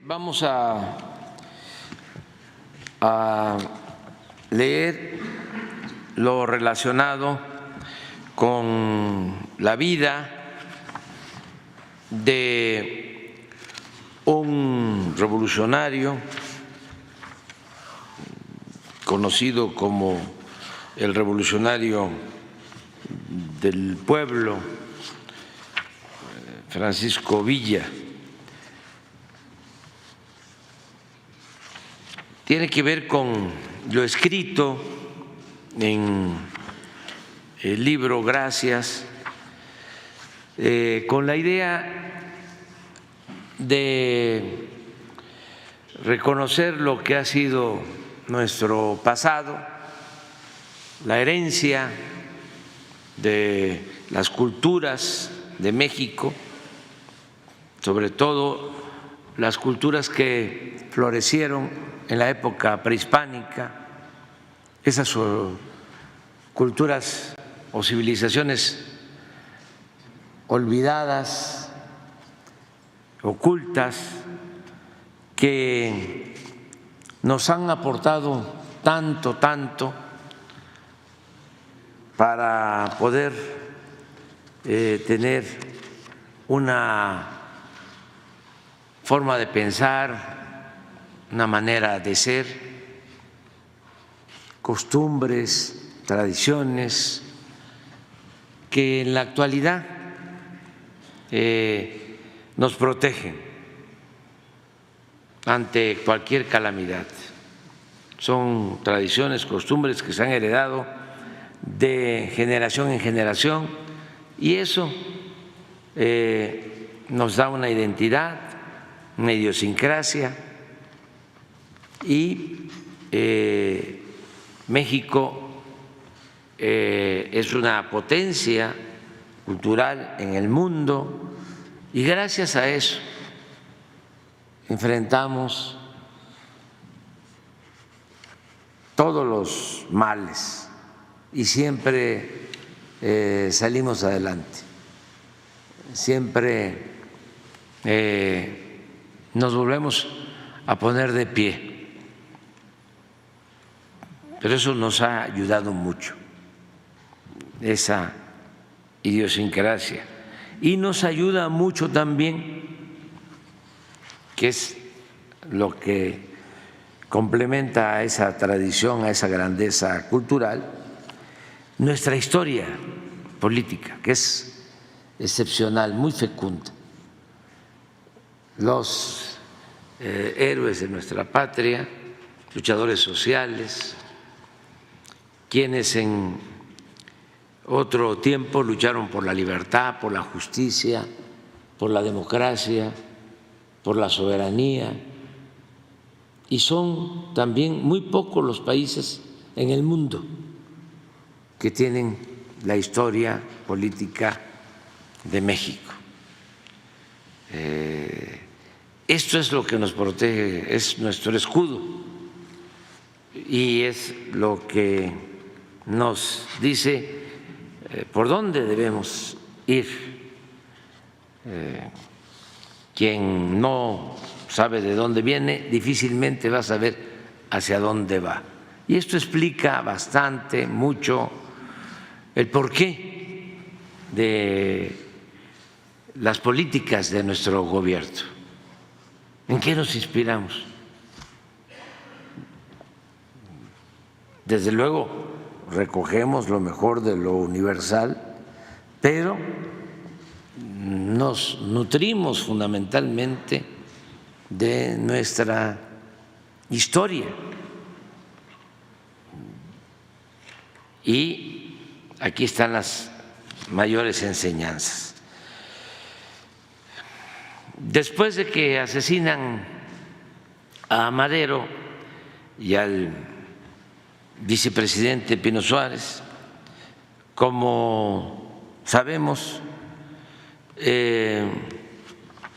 Vamos a leer lo relacionado con la vida de un revolucionario conocido como el revolucionario del pueblo, Francisco Villa. Tiene que ver con lo escrito en el libro Gracias, con la idea de reconocer lo que ha sido nuestro pasado, la herencia de las culturas de México, sobre todo las culturas que florecieron en la época prehispánica, esas culturas o civilizaciones olvidadas, ocultas, que nos han aportado tanto para poder tener una forma de pensar, una manera de ser, costumbres, tradiciones que en la actualidad nos protegen ante cualquier calamidad. Son tradiciones, costumbres que se han heredado de generación en generación y eso nos da una identidad, una idiosincrasia. Y México es una potencia cultural en el mundo y gracias a eso enfrentamos todos los males y siempre salimos adelante, siempre nos volvemos a poner de pie. Pero eso nos ha ayudado mucho, esa idiosincrasia. Y nos ayuda mucho también, que es lo que complementa a esa tradición, a esa grandeza cultural, nuestra historia política, que es excepcional, muy fecunda. Los héroes de nuestra patria, luchadores sociales, quienes en otro tiempo lucharon por la libertad, por la justicia, por la democracia, por la soberanía, y son también muy pocos los países en el mundo que tienen la historia política de México. Esto es lo que nos protege, es nuestro escudo y es lo que nos dice por dónde debemos ir. Quien no sabe de dónde viene difícilmente va a saber hacia dónde va. Y esto explica bastante, mucho, el porqué de las políticas de nuestro gobierno. ¿En qué nos inspiramos? Desde luego, recogemos lo mejor de lo universal, pero nos nutrimos fundamentalmente de nuestra historia. Y aquí están las mayores enseñanzas. Después de que asesinan a Madero y al vicepresidente Pino Suárez, como sabemos,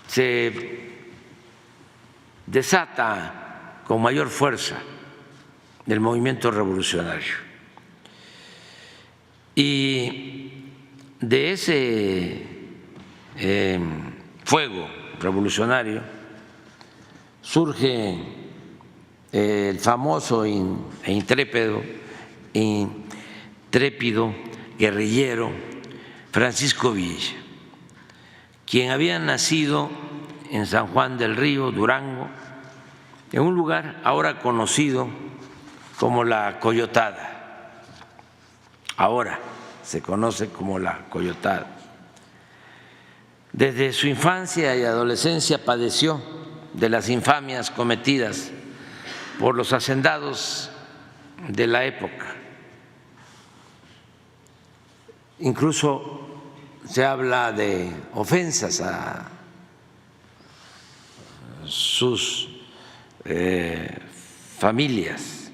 se desata con mayor fuerza el movimiento revolucionario. Y de ese fuego revolucionario surge el famoso e intrépido guerrillero Francisco Villa, quien había nacido en San Juan del Río, Durango, en un lugar ahora conocido como La Coyotada. Ahora se conoce como La Coyotada. Desde su infancia y adolescencia padeció de las infamias cometidas por los hacendados de la época. Incluso se habla de ofensas a sus familias,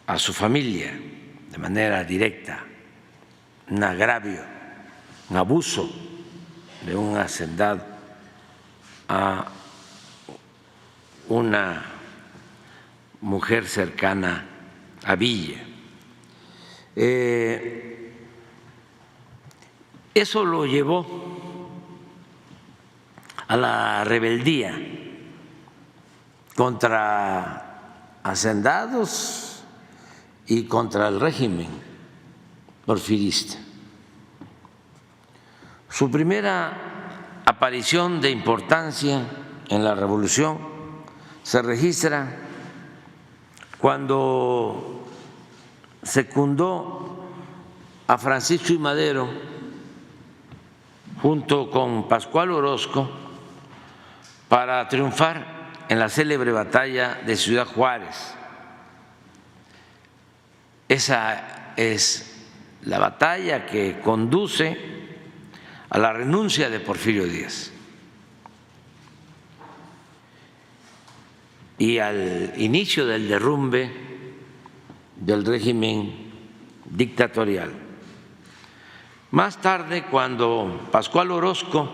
a su familia de manera directa, un agravio, un abuso de un hacendado a una mujer cercana a Villa. Eso lo llevó a la rebeldía contra hacendados y contra el régimen porfirista. Su primera aparición de importancia en la revolución se registra cuando secundó a Francisco I. Madero junto con Pascual Orozco para triunfar en la célebre batalla de Ciudad Juárez. Esa es la batalla que conduce a la renuncia de Porfirio Díaz y al inicio del derrumbe del régimen dictatorial. Más tarde, cuando Pascual Orozco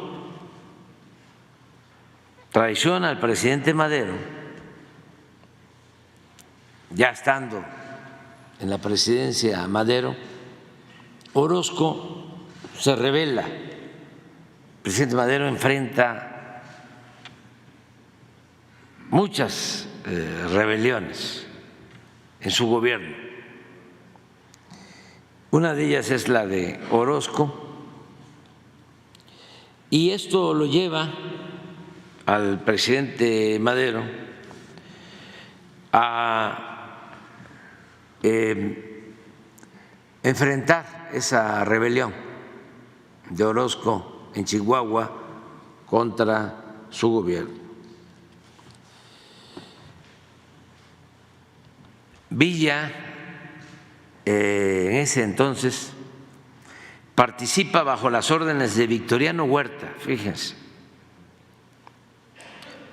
traiciona al presidente Madero, ya estando en la presidencia Madero, Orozco se rebela. El presidente Madero enfrenta muchas rebeliones en su gobierno. Una de ellas es la de Orozco, y esto lo lleva al presidente Madero a enfrentar esa rebelión de Orozco en Chihuahua contra su gobierno. Villa en ese entonces participa bajo las órdenes de Victoriano Huerta, fíjense,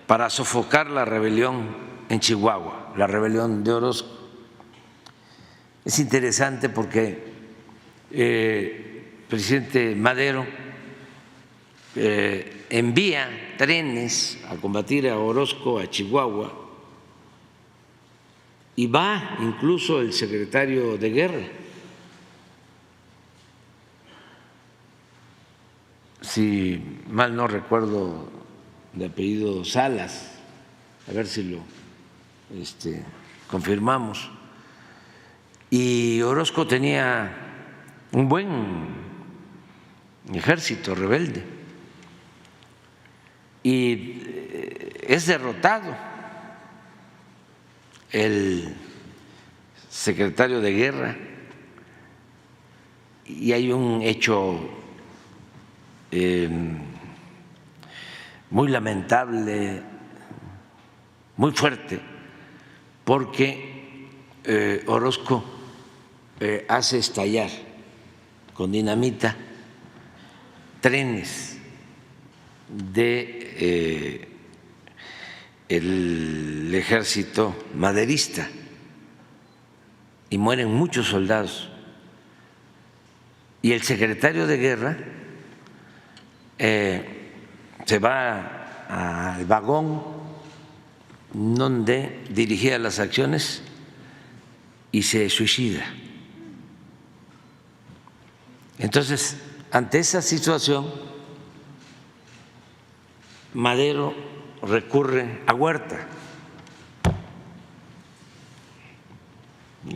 para sofocar la rebelión en Chihuahua, la rebelión de Orozco. Es interesante porque el presidente Madero envía trenes a combatir a Orozco a Chihuahua y va incluso el secretario de Guerra, si mal no recuerdo, de apellido Salas, a ver si lo confirmamos. Y Orozco tenía un buen ejército rebelde y es derrotado el secretario de Guerra, y hay un hecho muy lamentable, muy fuerte, porque Orozco hace estallar con dinamita trenes de el ejército maderista y mueren muchos soldados. Y el secretario de Guerra se va al vagón donde dirigía las acciones y se suicida. Entonces, ante esa situación, Madero recurre a Huerta.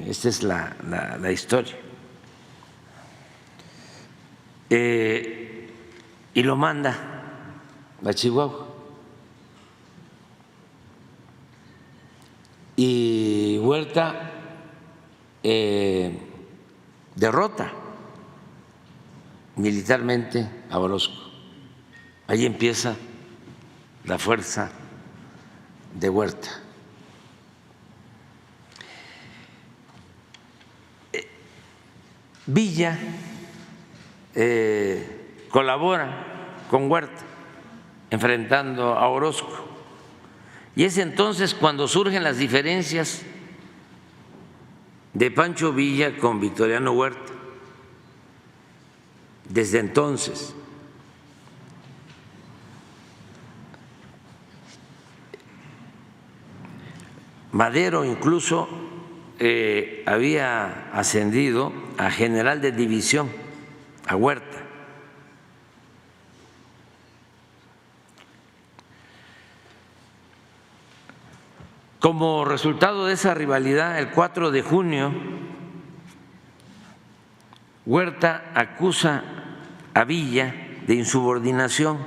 Esta es la historia. Y lo manda a Chihuahua. Y Huerta derrota militarmente a Orozco. Ahí empieza la fuerza de Huerta. Villa colabora con Huerta enfrentando a Orozco, y es entonces cuando surgen las diferencias de Pancho Villa con Victoriano Huerta. Desde entonces Madero incluso había ascendido a general de división a Huerta. Como resultado de esa rivalidad, el 4 de junio, Huerta acusa a Villa de insubordinación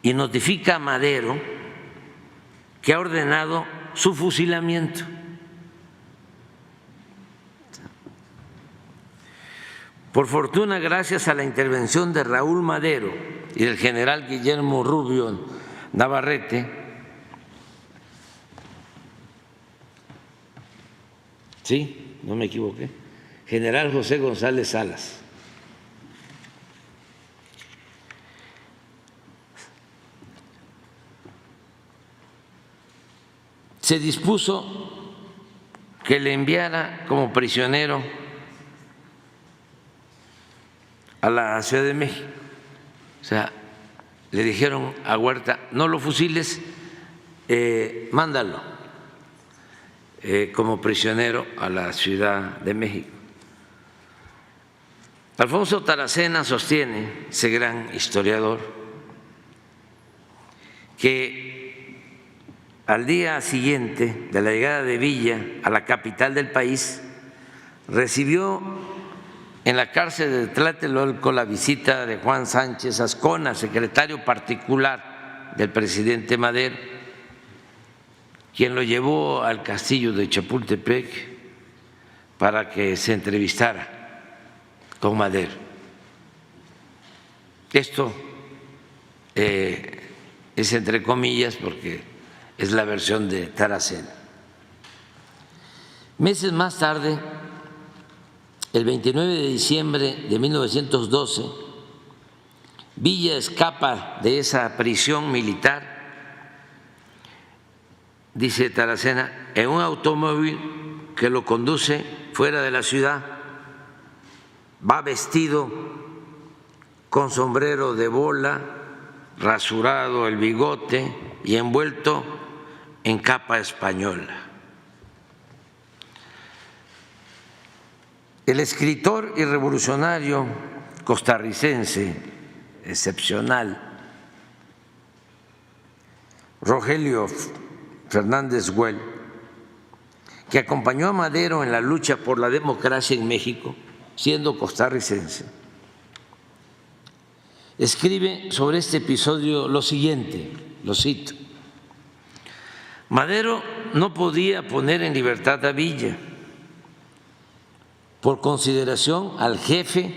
y notifica a Madero que ha ordenado su fusilamiento. Por fortuna, gracias a la intervención de Raúl Madero y del general Guillermo Rubio Navarrete, sí, no me equivoqué, general José González Salas, se dispuso que le enviara como prisionero a la Ciudad de México. O sea, le dijeron a Huerta: no lo fusiles, mándalo como prisionero a la Ciudad de México. Alfonso Taracena sostiene, ese gran historiador, que al día siguiente de la llegada de Villa a la capital del país, recibió en la cárcel de Tlatelolco la visita de Juan Sánchez Azcona, secretario particular del presidente Madero, quien lo llevó al castillo de Chapultepec para que se entrevistara con Madero. Esto es entre comillas porque es la versión de Taracena. Meses más tarde, el 29 de diciembre de 1912, Villa escapa de esa prisión militar, dice Taracena, en un automóvil que lo conduce fuera de la ciudad. Va vestido con sombrero de bola, rasurado el bigote y envuelto en capa española. El escritor y revolucionario costarricense excepcional Rogelio Fernández Güell, que acompañó a Madero en la lucha por la democracia en México, siendo costarricense, escribe sobre este episodio lo siguiente, lo cito: Madero no podía poner en libertad a Villa por consideración al jefe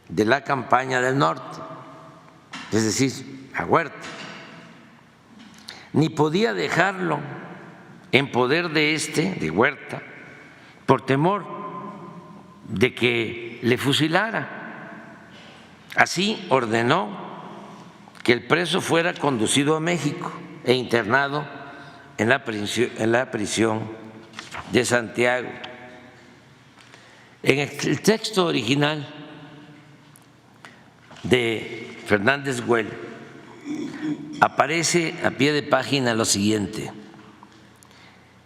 de la campaña del norte, es decir, a Huerta, ni podía dejarlo en poder de Huerta, por temor de que le fusilara. Así ordenó que el preso fuera conducido a México e internado en la prisión de Santiago. En el texto original de Fernández Güell aparece a pie de página lo siguiente: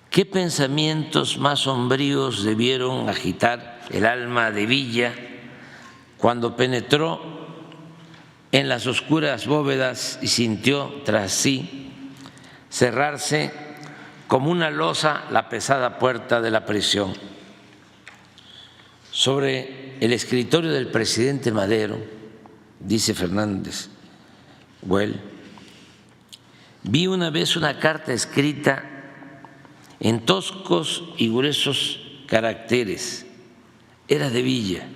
¿qué pensamientos más sombríos debieron agitar el alma de Villa cuando penetró en las oscuras bóvedas y sintió tras sí cerrarse como una losa la pesada puerta de la prisión. Sobre el escritorio del presidente Madero, dice Fernández Güell, vi una vez una carta escrita en toscos y gruesos caracteres. Era de Villa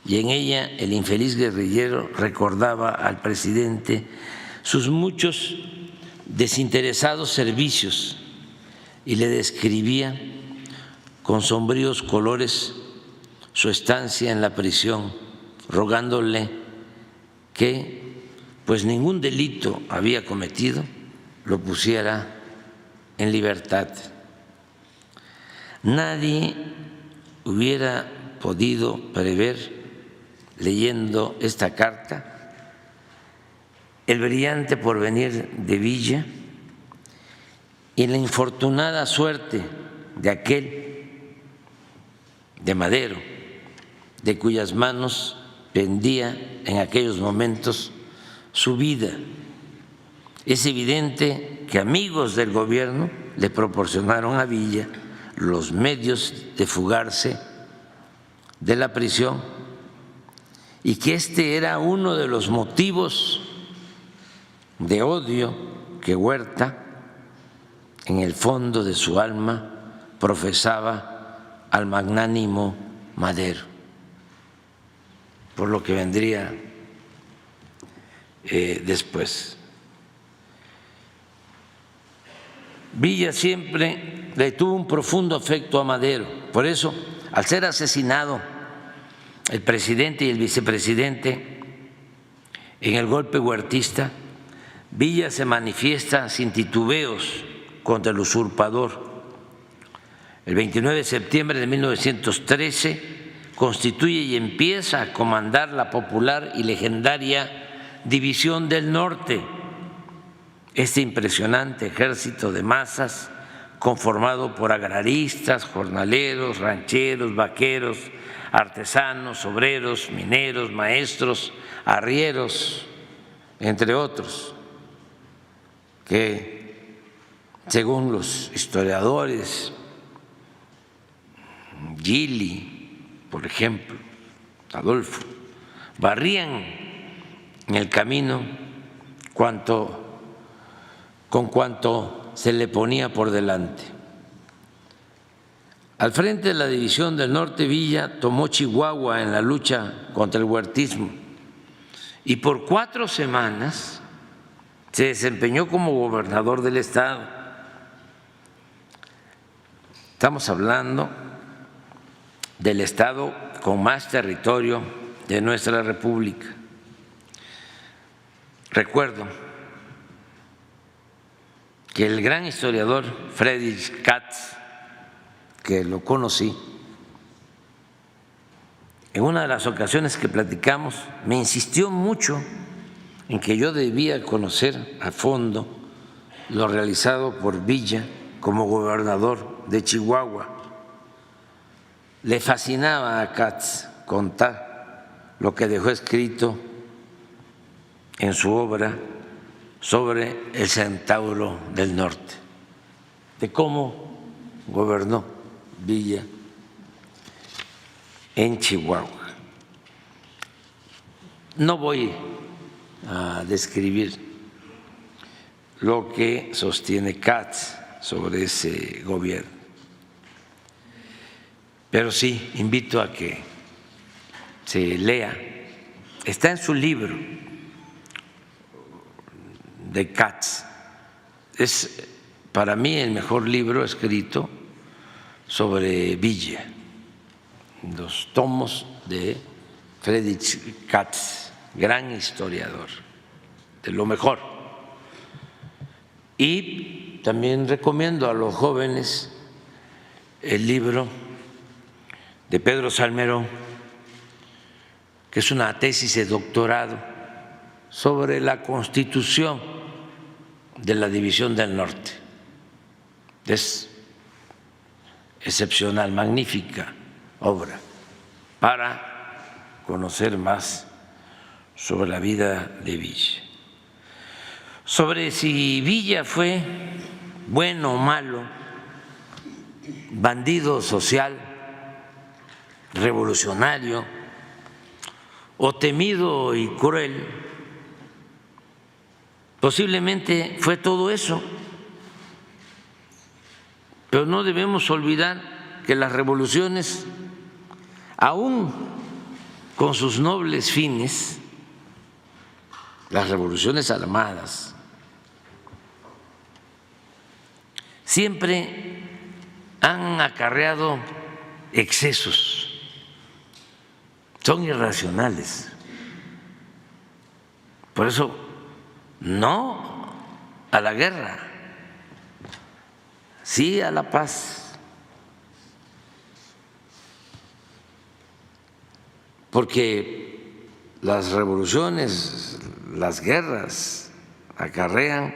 y en ella el infeliz guerrillero recordaba al presidente sus muchos desinteresados servicios y le describía con sombríos colores su estancia en la prisión, rogándole que, pues ningún delito había cometido, lo pusiera en libertad. Nadie hubiera podido prever, leyendo esta carta, el brillante porvenir de Villa y la infortunada suerte de aquel, de Madero, de cuyas manos pendía en aquellos momentos su vida. Es evidente que amigos del gobierno le proporcionaron a Villa los medios de fugarse de la prisión y que este era uno de los motivos de odio que Huerta, en el fondo de su alma, profesaba al magnánimo Madero, por lo que vendría después. Villa siempre le tuvo un profundo afecto a Madero, por eso, al ser asesinado el presidente y el vicepresidente en el golpe huertista, Villa se manifiesta sin titubeos contra el usurpador. El 29 de septiembre de 1913 constituye y empieza a comandar la popular y legendaria División del Norte, este impresionante ejército de masas conformado por agraristas, jornaleros, rancheros, vaqueros, artesanos, obreros, mineros, maestros, arrieros, entre otros, que según los historiadores, Gili, por ejemplo, Adolfo, barrían en el camino con cuanto se le ponía por delante. Al frente de la División del Norte, Villa tomó Chihuahua en la lucha contra el huertismo y por 4 semanas se desempeñó como gobernador del estado. Estamos hablando del estado con más territorio de nuestra república. Recuerdo que el gran historiador Friedrich Katz, que lo conocí, en una de las ocasiones que platicamos, me insistió mucho en que yo debía conocer a fondo lo realizado por Villa como gobernador de Chihuahua. Le fascinaba a Katz contar lo que dejó escrito en su obra sobre el Centauro del Norte, de cómo gobernó Villa en Chihuahua. No voy a describir lo que sostiene Katz sobre ese gobierno, pero sí invito a que se lea, está en su libro de Katz, es para mí el mejor libro escrito sobre Villa, los tomos de Friedrich Katz, gran historiador, de lo mejor. Y también recomiendo a los jóvenes el libro de Pedro Salmerón, que es una tesis de doctorado sobre la Constitución de la División del Norte. Es excepcional, magnífica obra para conocer más sobre la vida de Villa. Sobre si Villa fue bueno o malo, bandido social, revolucionario o temido y cruel, posiblemente fue todo eso, pero no debemos olvidar que las revoluciones, aún con sus nobles fines, las revoluciones armadas, siempre han acarreado excesos, son irracionales. Por eso, no a la guerra, sí a la paz, porque las revoluciones, las guerras acarrean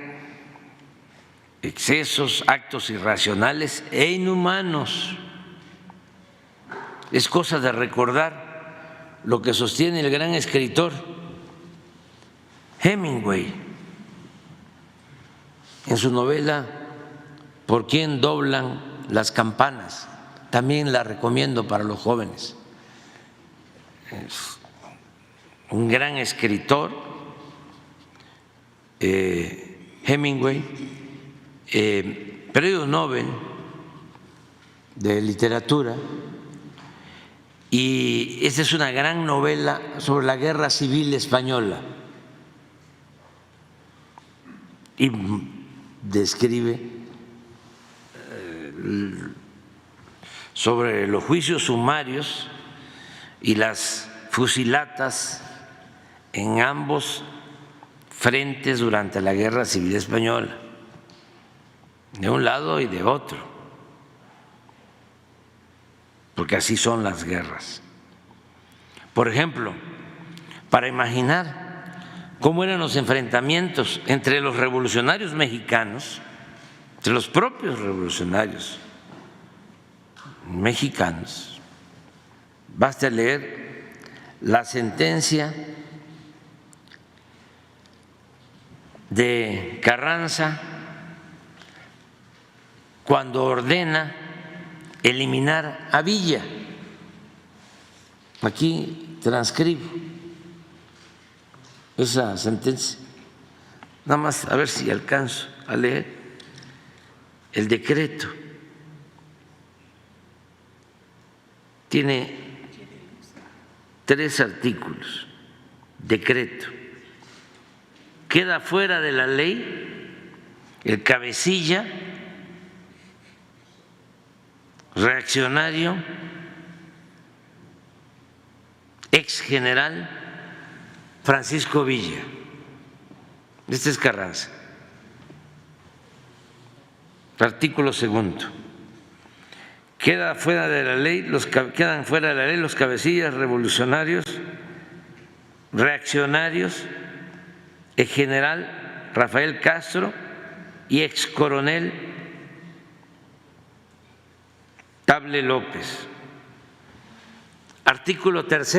excesos, actos irracionales e inhumanos. Es cosa de recordar lo que sostiene el gran escritor Hemingway en su novela ¿Por quién doblan las campanas? También la recomiendo para los jóvenes. Es un gran escritor, Hemingway, premio Nobel de literatura, y esta es una gran novela sobre la Guerra Civil Española y describe sobre los juicios sumarios y las fusilatas en ambos frentes durante la Guerra Civil Española, de un lado y de otro, porque así son las guerras. Por ejemplo, para imaginar cómo eran los enfrentamientos entre los revolucionarios mexicanos, entre los propios revolucionarios mexicanos, basta leer la sentencia de Carranza cuando ordena eliminar a Villa. Aquí transcribo esa sentencia, nada más a ver si alcanzo a leer el decreto. Tiene 3 artículos. Decreto: queda fuera de la ley el cabecilla reaccionario, ex general Francisco Villa. Este es Carranza. Artículo 2. Quedan fuera de la ley los cabecillas revolucionarios, reaccionarios, el general Rafael Castro y ex coronel Table López. Artículo 3.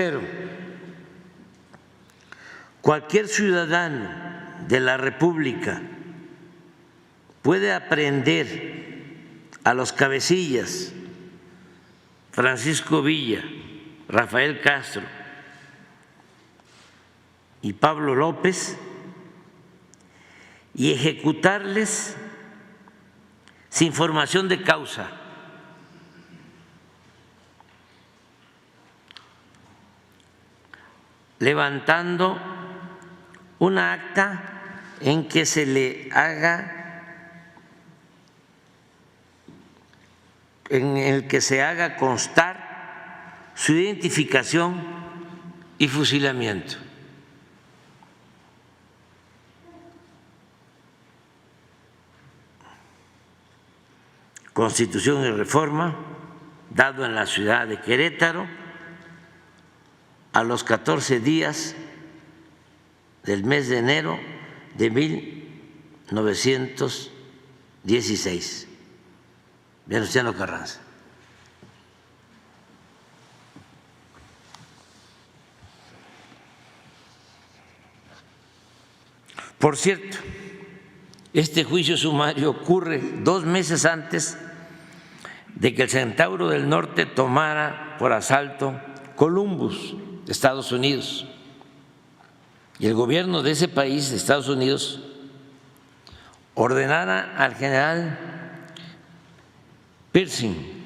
Cualquier ciudadano de la República puede aprehender a los cabecillas Francisco Villa, Rafael Castro y Pablo López y ejecutarles sin formación de causa, levantando una acta en que se le haga, en el que se haga constar su identificación y fusilamiento. Constitución y reforma, dado en la ciudad de Querétaro a los 14 días del mes de enero de 1916. Venustiano Carranza. Por cierto, este juicio sumario ocurre 2 meses antes de que el Centauro del Norte tomara por asalto Columbus, Estados Unidos. Y el gobierno de ese país, de Estados Unidos, ordenara al general Pershing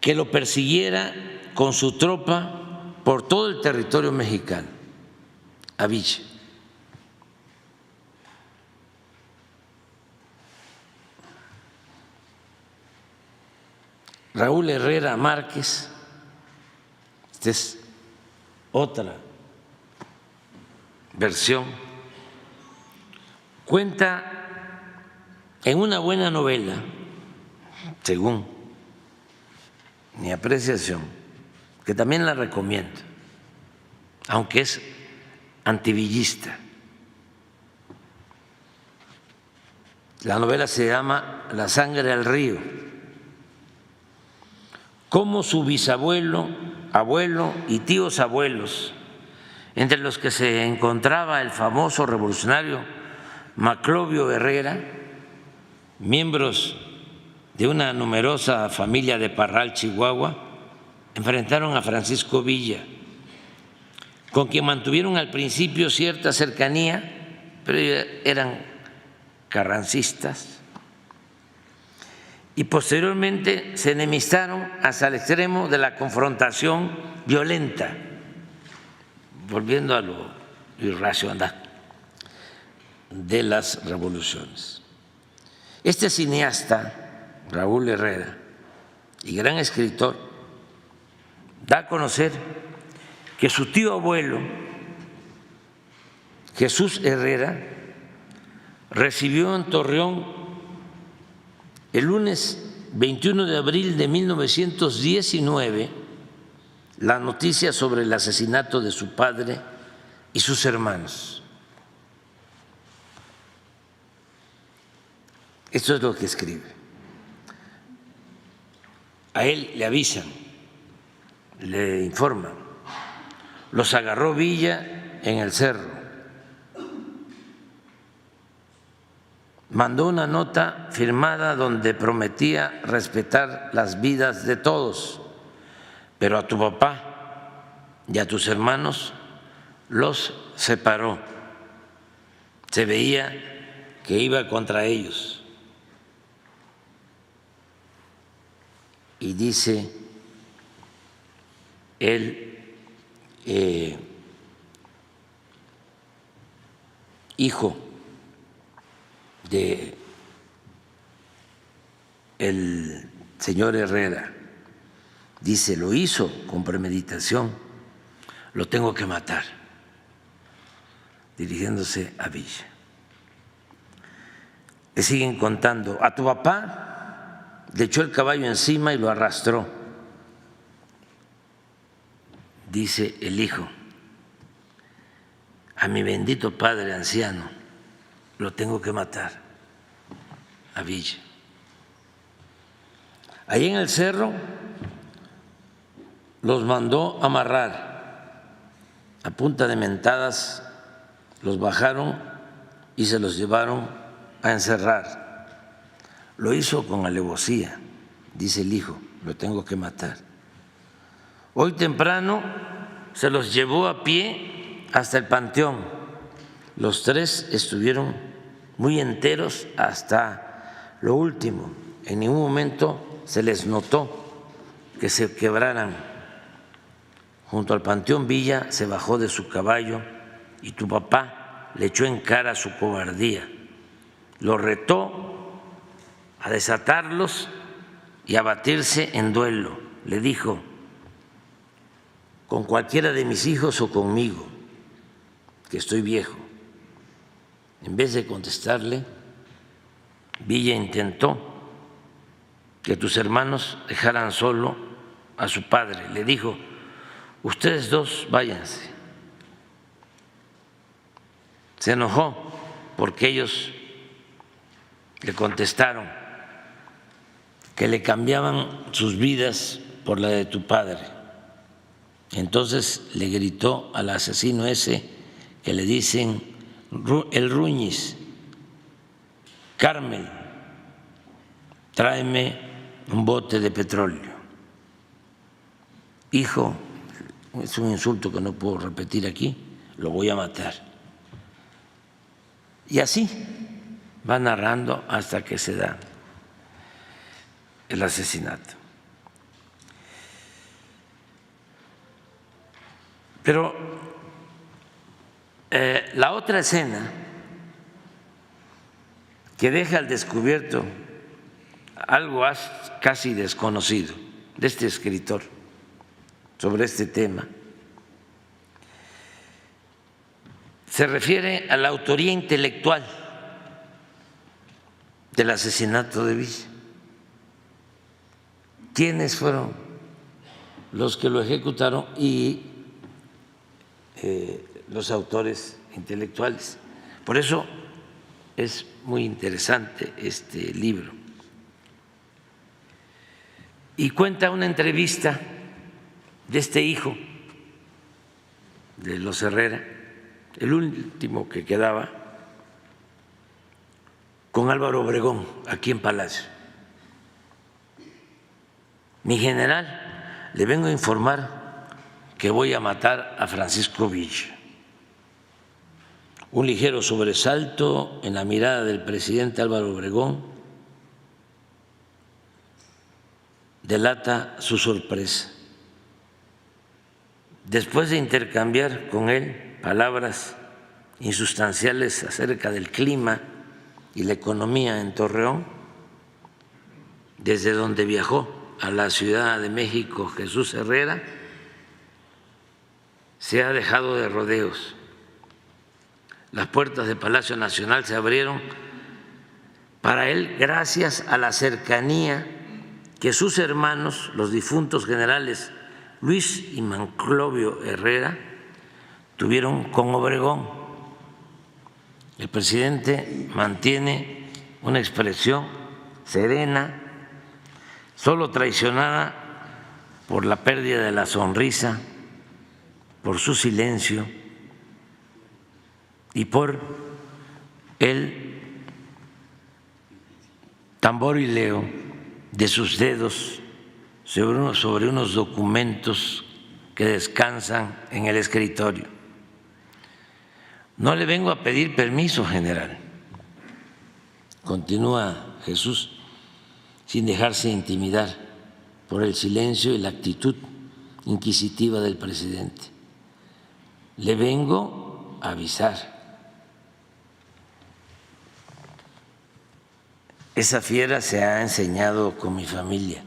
que lo persiguiera con su tropa por todo el territorio mexicano, a Villa. Raúl Herrera Márquez, esta es otra versión, cuenta en una buena novela, según mi apreciación, que también la recomiendo, aunque es antivillista. La novela se llama La sangre al río. Cómo su bisabuelo, abuelo y tíos abuelos, entre los que se encontraba el famoso revolucionario Maclovio Herrera, miembros de una numerosa familia de Parral, Chihuahua, enfrentaron a Francisco Villa, con quien mantuvieron al principio cierta cercanía, pero eran carrancistas, y posteriormente se enemistaron hasta el extremo de la confrontación violenta, volviendo a lo irracional de las revoluciones. Este cineasta, Raúl Herrera, y gran escritor, da a conocer que su tío abuelo, Jesús Herrera, recibió en Torreón el lunes 21 de abril de 1919 la noticia sobre el asesinato de su padre y sus hermanos. Esto es lo que escribe. A él le avisan, le informan. Los agarró Villa en el cerro. Mandó una nota firmada donde prometía respetar las vidas de todos, pero a tu papá y a tus hermanos los separó. Se veía que iba contra ellos. Y dice él, hijo de el señor Herrera, dice, lo hizo con premeditación, lo tengo que matar, dirigiéndose a Villa. Le siguen contando, a tu papá le echó el caballo encima y lo arrastró, dice el hijo, a mi bendito padre anciano lo tengo que matar, a Villa. Allí en el cerro los mandó amarrar, a punta de mentadas los bajaron y se los llevaron a encerrar. Lo hizo con alevosía, dice el hijo, lo tengo que matar. Hoy temprano se los llevó a pie hasta el panteón. Los tres estuvieron muy enteros hasta lo último. En ningún momento se les notó que se quebraran. Junto al panteón Villa se bajó de su caballo y tu papá le echó en cara su cobardía. Lo retó a desatarlos y a batirse en duelo. Le dijo, con cualquiera de mis hijos o conmigo, que estoy viejo. En vez de contestarle, Villa intentó que tus hermanos dejaran solo a su padre. Le dijo, ustedes dos váyanse. Se enojó porque ellos le contestaron que le cambiaban sus vidas por la de tu padre. Entonces le gritó al asesino ese que le dicen el Ruñis: Carmen, tráeme un bote de petróleo. Hijo, es un insulto que no puedo repetir aquí, lo voy a matar. Y así va narrando hasta que se da el asesinato. Pero la otra escena que deja al descubierto algo casi desconocido de este escritor sobre este tema se refiere a la autoría intelectual del asesinato de Villa. ¿Quiénes fueron los que lo ejecutaron y los autores intelectuales? Por eso es muy interesante este libro. Y cuenta una entrevista de este hijo de los Herrera, el último que quedaba, con Álvaro Obregón, aquí en Palacio. Mi general, le vengo a informar que voy a matar a Francisco Villa. Un ligero sobresalto en la mirada del presidente Álvaro Obregón delata su sorpresa. Después de intercambiar con él palabras insustanciales acerca del clima y la economía en Torreón, desde donde viajó a la Ciudad de México Jesús Herrera, se ha dejado de rodeos. Las puertas del Palacio Nacional se abrieron para él gracias a la cercanía que sus hermanos, los difuntos generales Luis y Manclovio Herrera, tuvieron con Obregón. El presidente mantiene una expresión serena, solo traicionada por la pérdida de la sonrisa, por su silencio y por el tamborileo de sus dedos sobre unos documentos que descansan en el escritorio. No le vengo a pedir permiso, general, continúa Jesús, sin dejarse intimidar por el silencio y la actitud inquisitiva del presidente. Le vengo a avisar. Esa fiera se ha enseñado con mi familia.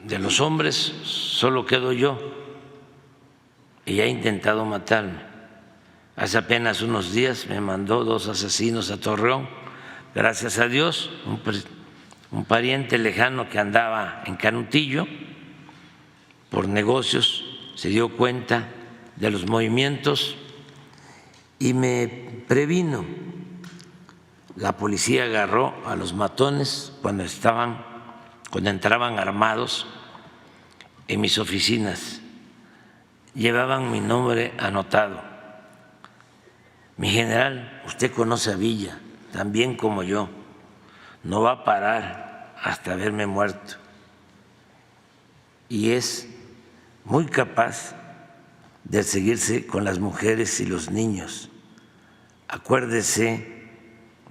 De los hombres solo quedo yo y ha intentado matarme. Hace apenas unos días me mandó 2 asesinos a Torreón. Gracias a Dios, un pariente lejano que andaba en Canutillo por negocios se dio cuenta de los movimientos y me previno. La policía agarró a los matones cuando entraban armados en mis oficinas. Llevaban mi nombre anotado. Mi general, usted conoce a Villa, tan bien como yo. No va a parar hasta verme muerto. Y es muy capaz de seguirse con las mujeres y los niños. Acuérdese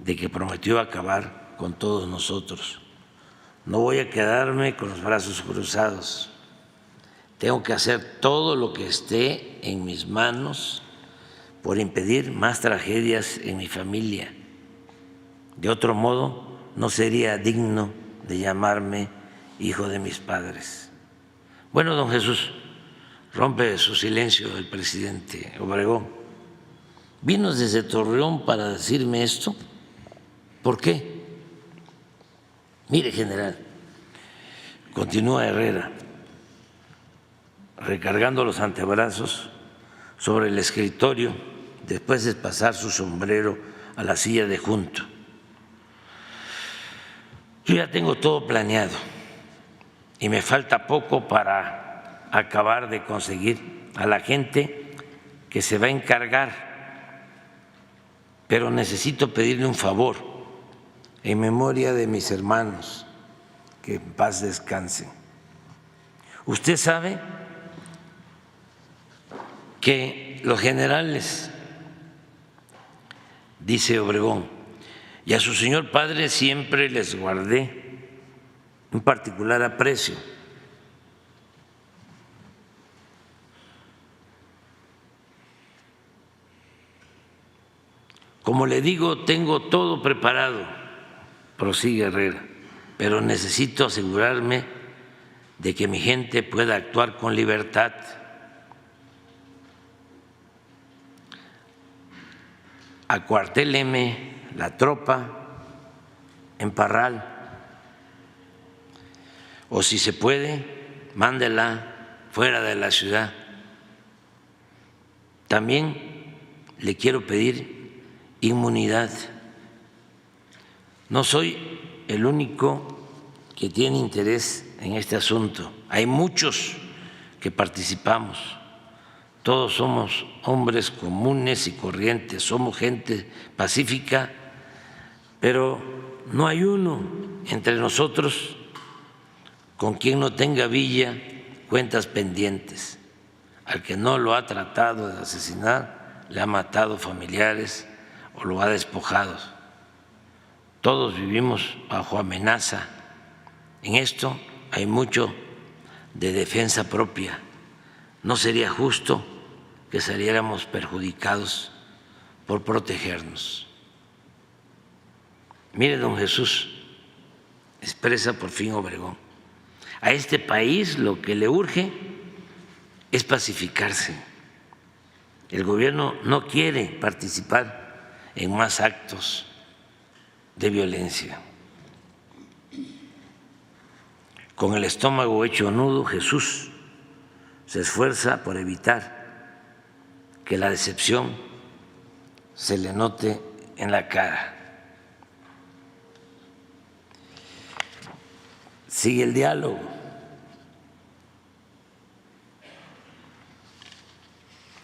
de que prometió acabar con todos nosotros. No voy a quedarme con los brazos cruzados. Tengo que hacer todo lo que esté en mis manos por impedir más tragedias en mi familia. De otro modo, no sería digno de llamarme hijo de mis padres. Bueno, don Jesús, rompe su silencio el presidente Obregón. ¿Vino desde Torreón para decirme esto? ¿Por qué? Mire, general, continúa Herrera, recargando los antebrazos sobre el escritorio después de pasar su sombrero a la silla de junto. Yo ya tengo todo planeado y me falta poco para acabar de conseguir a la gente que se va a encargar, pero necesito pedirle un favor en memoria de mis hermanos, que en paz descansen. Usted sabe que los generales, dice Obregón, y a su señor padre siempre les guardé un particular aprecio. Como le digo, tengo todo preparado, prosigue Herrera, pero necesito asegurarme de que mi gente pueda actuar con libertad. Acuartéleme la tropa en Parral, o si se puede, mándela fuera de la ciudad. También le quiero pedir inmunidad. No soy el único que tiene interés en este asunto. Hay muchos que participamos. Todos somos hombres comunes y corrientes, somos gente pacífica, pero no hay uno entre nosotros con quien no tenga Villa cuentas pendientes. Al que no lo ha tratado de asesinar, le ha matado familiares o lo ha despojado. Todos vivimos bajo amenaza. En esto hay mucho de defensa propia. No sería justo que saliéramos perjudicados por protegernos. Mire, don Jesús, expresa por fin Obregón, a este país lo que le urge es pacificarse. El gobierno no quiere participar en más actos de violencia. Con el estómago hecho nudo, Jesús se esfuerza por evitar que la decepción se le note en la cara. Sigue el diálogo.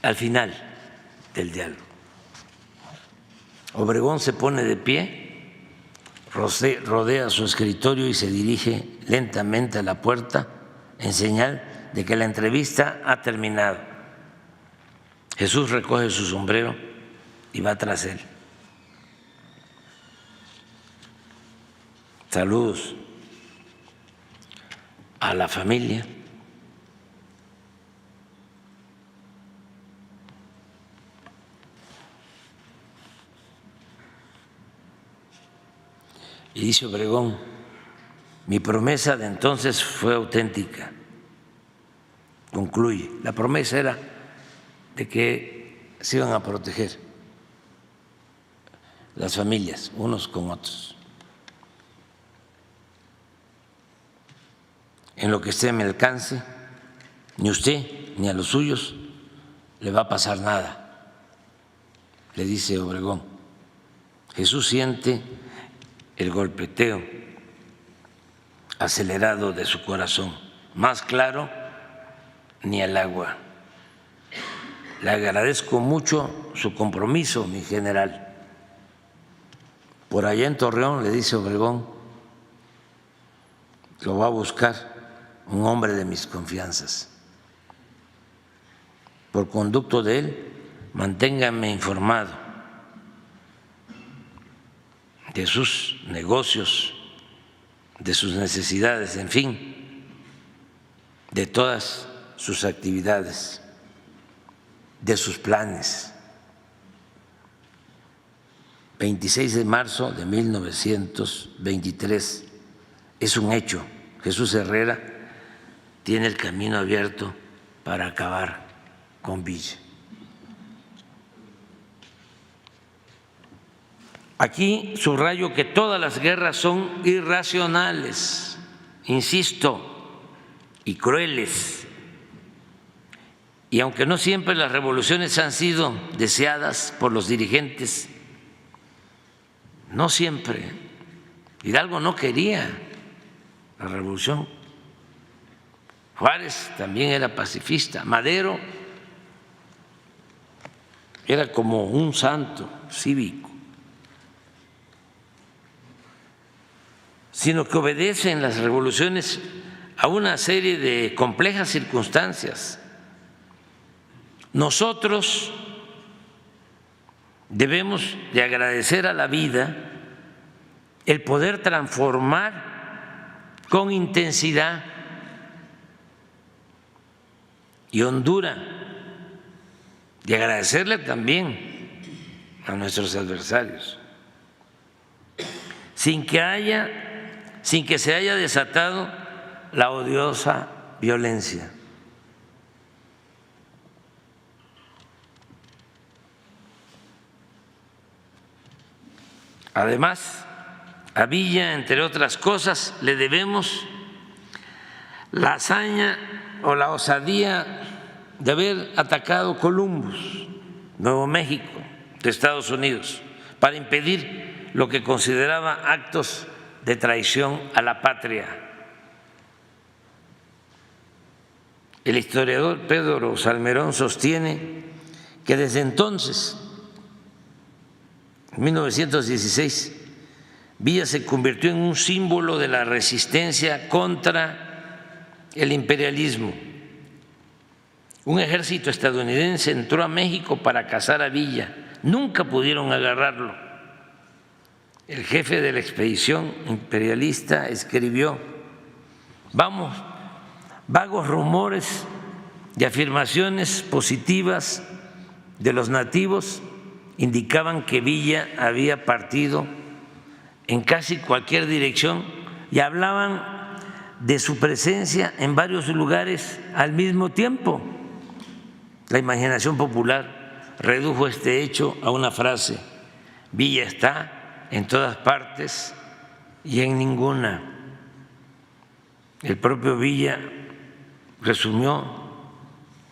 Al final del diálogo, Obregón se pone de pie, rodea su escritorio y se dirige lentamente a la puerta en señal de que la entrevista ha terminado. Jesús recoge su sombrero y va tras él. Saludos a la familia. Y dice Obregón, mi promesa de entonces fue auténtica. Concluye, la promesa era de que se iban a proteger las familias unos con otros. En lo que esté a mi alcance, ni usted ni a los suyos le va a pasar nada, le dice Obregón. Jesús siente el golpeteo acelerado de su corazón, más claro ni el agua. Le agradezco mucho su compromiso, mi general. Por allá en Torreón, le dice Obregón, lo va a buscar un hombre de mis confianzas. Por conducto de él, manténgame informado de sus negocios, de sus necesidades, en fin, de todas sus actividades, de sus planes. 26 de marzo de 1923, es un hecho. Jesús Herrera tiene el camino abierto para acabar con Villa. Aquí subrayo que todas las guerras son irracionales, insisto, y crueles. Y aunque no siempre las revoluciones han sido deseadas por los dirigentes, no siempre. Hidalgo no quería la revolución. Juárez también era pacifista. Madero era como un santo cívico, sino que obedecen las revoluciones a una serie de complejas circunstancias. Nosotros debemos de agradecer a la vida el poder transformar con intensidad y hondura, y agradecerle también a nuestros adversarios, sin que se haya desatado la odiosa violencia. Además, a Villa, entre otras cosas, le debemos la hazaña o la osadía de haber atacado Columbus, Nuevo México, de Estados Unidos, para impedir lo que consideraba actos de traición a la patria. El historiador Pedro Salmerón sostiene que desde entonces, en 1916, Villa se convirtió en un símbolo de la resistencia contra el imperialismo. Un ejército estadounidense entró a México para cazar a Villa. Nunca pudieron agarrarlo. El jefe de la expedición imperialista escribió: vagos rumores y afirmaciones positivas de los nativos indicaban que Villa había partido en casi cualquier dirección y hablaban de su presencia en varios lugares al mismo tiempo. La imaginación popular redujo este hecho a una frase: Villa está en todas partes y en ninguna. El propio Villa resumió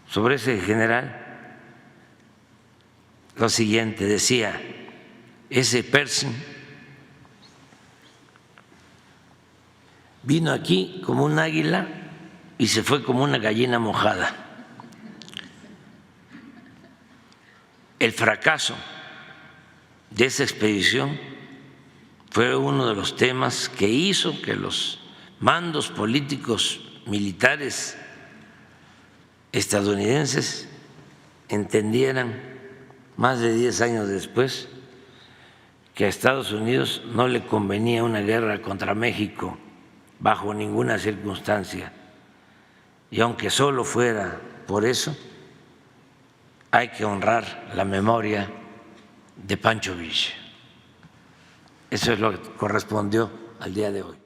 sobre ese general lo siguiente, decía: ese Pershing vino aquí como un águila y se fue como una gallina mojada. El fracaso de esa expedición fue uno de los temas que hizo que los mandos políticos militares estadounidenses entendieran más de 10 años después que a Estados Unidos no le convenía una guerra contra México bajo ninguna circunstancia, y aunque solo fuera por eso, hay que honrar la memoria de Pancho Villa. Eso es lo que correspondió al día de hoy.